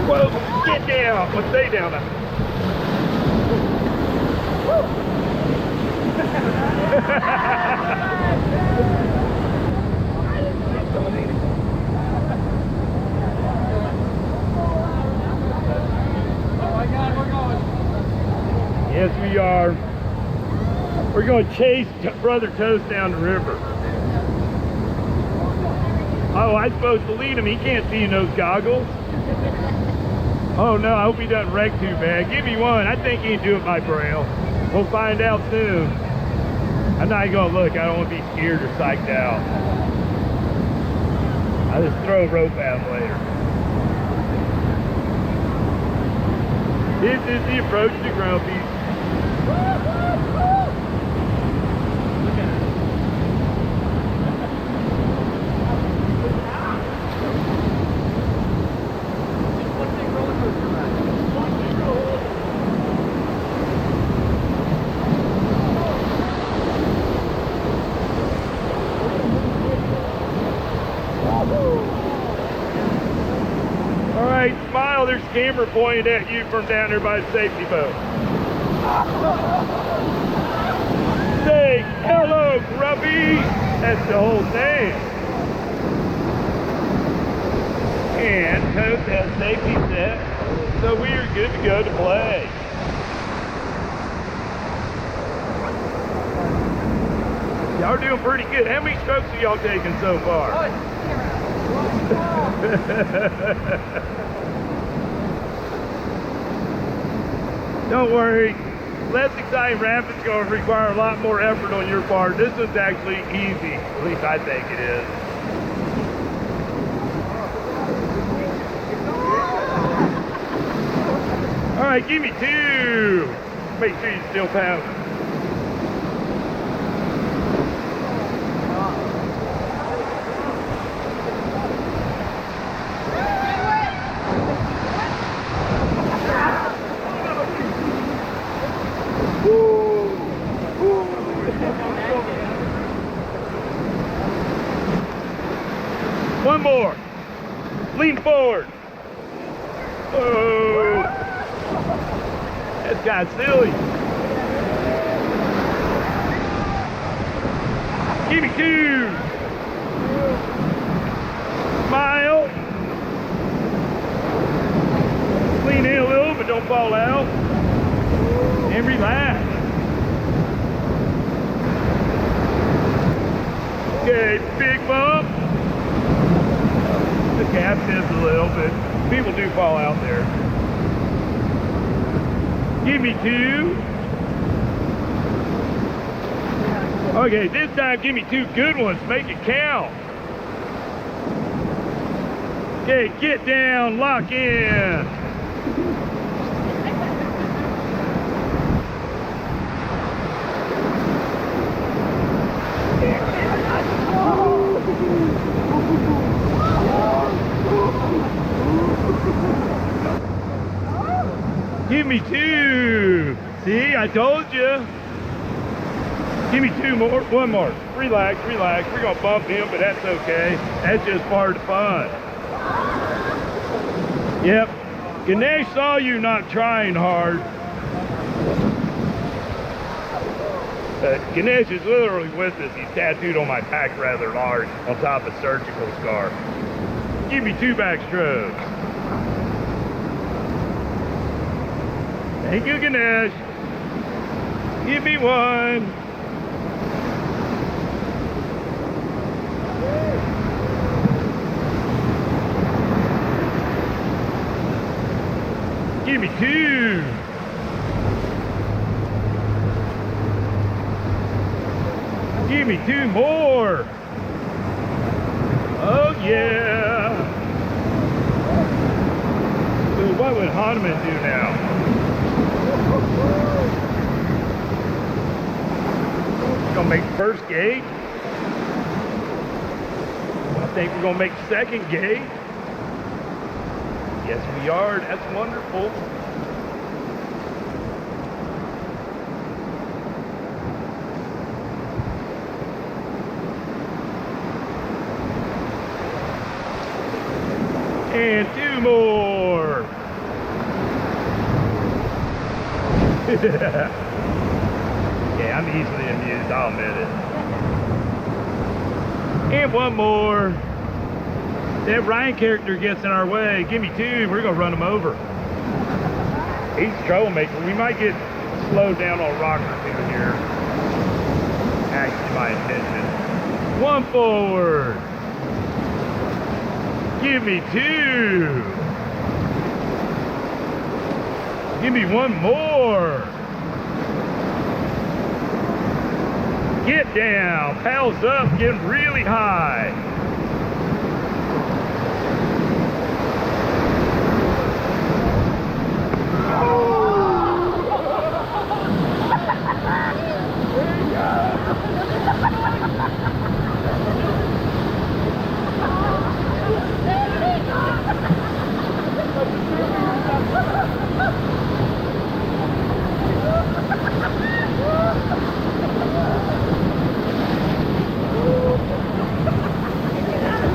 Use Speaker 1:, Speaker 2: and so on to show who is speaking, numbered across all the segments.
Speaker 1: Whoa, get down. Let's stay down now. Yes, we are. We're going to chase Brother Toast down the river. Oh, I'm supposed to lead him. He can't see in those goggles. Oh no, I hope he doesn't wreck too bad. Give me one. I think he can do it by braille. We'll find out soon. I'm not going to look. I don't want to be scared or psyched out. I'll just throw a rope at him later. This is the approach to Grumpy. Smile, there's a camera pointed at you from down there by the safety boat. Say hello, Grumpy. That's the whole thing. And Toast has safety set, so we are good to go to play. Y'all are doing pretty good. How many strokes are y'all taking so far? Don't worry, less exciting rafting is going to require a lot more effort on your part. This one's actually easy, at least I think it is. All right, give me two. Make sure you still pounding. One more. Lean forward. Oh, that's kind of silly. Give me two. Smile. Lean in a little, but don't fall out. And relax. Okay, big bump. The cap is a little, but people do fall out there. Give me two. Okay, this time give me two good ones. Make it count. Okay, get down, lock in. Give me two. See, I told you. Give me two more. One more. Relax, relax. We're going to bump him, but that's okay. That's just part of the fun. Yep. Ganesh saw you not trying hard. Ganesh is literally with us. He's tattooed on my back rather large on top of a surgical scar. Give me two backstrokes. Thank you, Ganesh. Give me one. Give me two. Give me two more. Oh yeah. So what would Hanuman do now? Gonna make first gate. I think we're gonna make second gate. Yes, we are. That's wonderful. And 2 more. Yeah, I'm easily amused, I'll admit it. And 1 more. That Ryan character gets in our way. Give me 2, we're gonna run him over. He's a troublemaker. We might get slowed down on a rock or 2 here. Actually, my intention. 1 forward. Give me 2. Give me 1 more. Get down. Paddles up. Getting really high.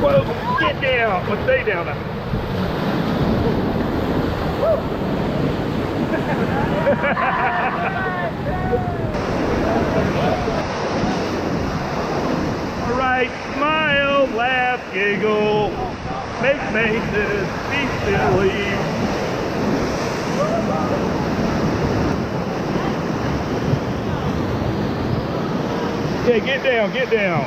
Speaker 1: Whoa, get down. Let's stay down now. All right, smile, laugh, giggle, make faces, be silly. Okay, get down, get down.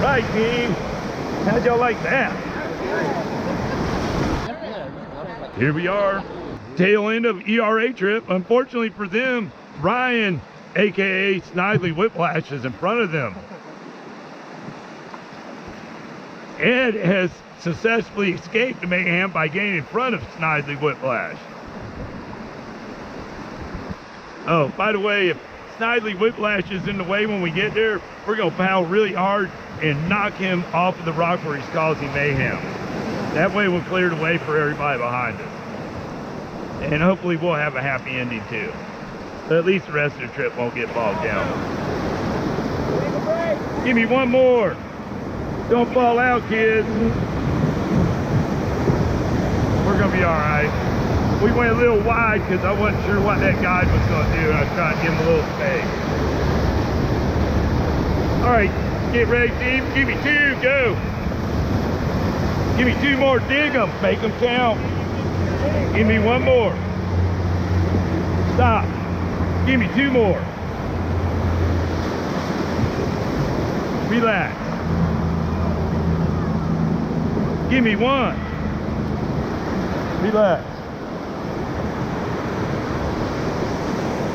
Speaker 1: Right, team. How'd y'all like that? Here we are, tail end of ERA trip. Unfortunately for them, Ryan, aka Snidely Whiplash, is in front of them. Ed has successfully escaped the mayhem by getting in front of Snidely Whiplash. Oh, by the way, if Snidely Whiplash is in the way when we get there, we're gonna paddle really hard and knock him off of the rock where he's causing mayhem. That way we'll clear the way for everybody behind us. And hopefully we'll have a happy ending too. But at least the rest of the trip won't get bogged down. Give me 1 more. Don't fall out, kids. We're gonna be all right. We went a little wide because I wasn't sure what that guide was gonna do, and I was trying to give him a little space. All right, get ready, team. Give me 2, go. Give me 2 more, dig them, make them count. Give me 1 more. Stop. Give me 2 more. Relax. Give me 1. Relax.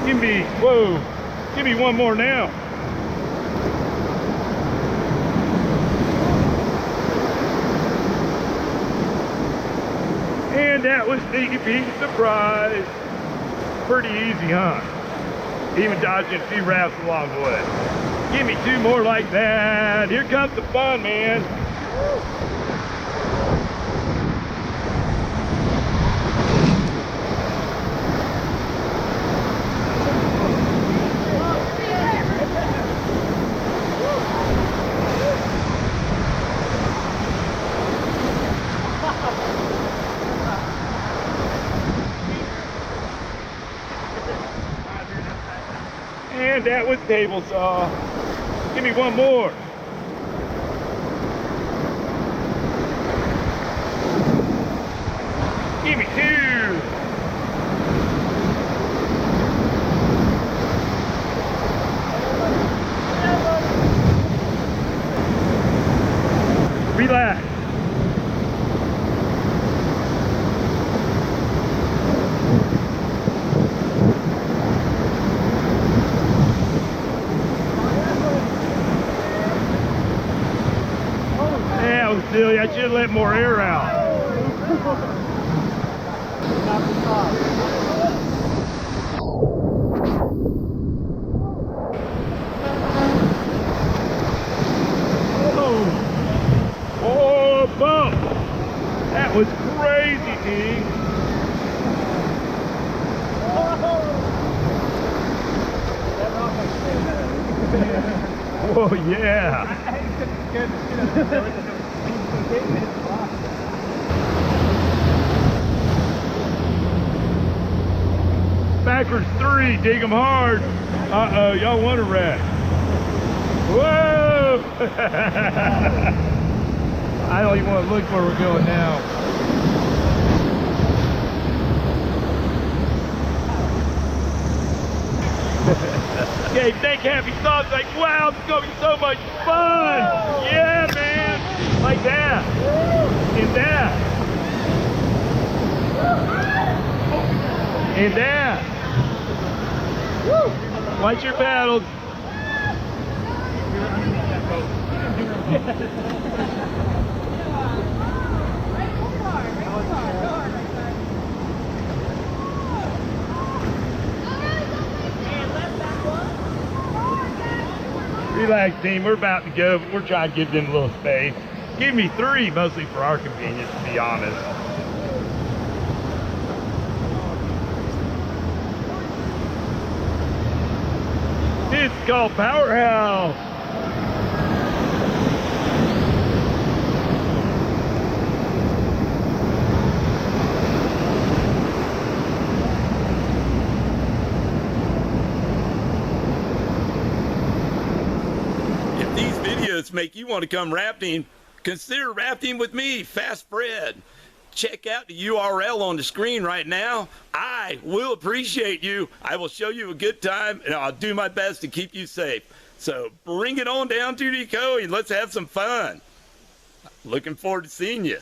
Speaker 1: Give me, whoa, give me 1 more now. And that was Sneaky Pete Surprise. Pretty easy, huh? Even dodging a few rafts along the way. Give me 2 more like that. Here comes the fun, man. And that was table saw. Give me 1 more. Give me 2. Relax. Yeah, I was silly. I should have let more air out. Oh, bump! That was crazy, D. Oh, yeah. Backwards 3, dig them hard. Uh-oh, y'all want a wreck. Whoa! I don't even want to look where we're going now. Okay, think happy thoughts like, wow, it's going to be so much fun. Yeah, man. Like that. And that. And that. Watch your paddles. Relax, team. We're about to go, but we're trying to give them a little space. Give me 3, mostly for our convenience, to be honest. It's called Powerhouse. If these videos make you want to come rafting, consider rafting with me, Fast Fred. Check out the URL on the screen right now. I will appreciate you. I will show you a good time, and I'll do my best to keep you safe. So bring it on down to the Ocoee and let's have some fun. Looking forward to seeing you.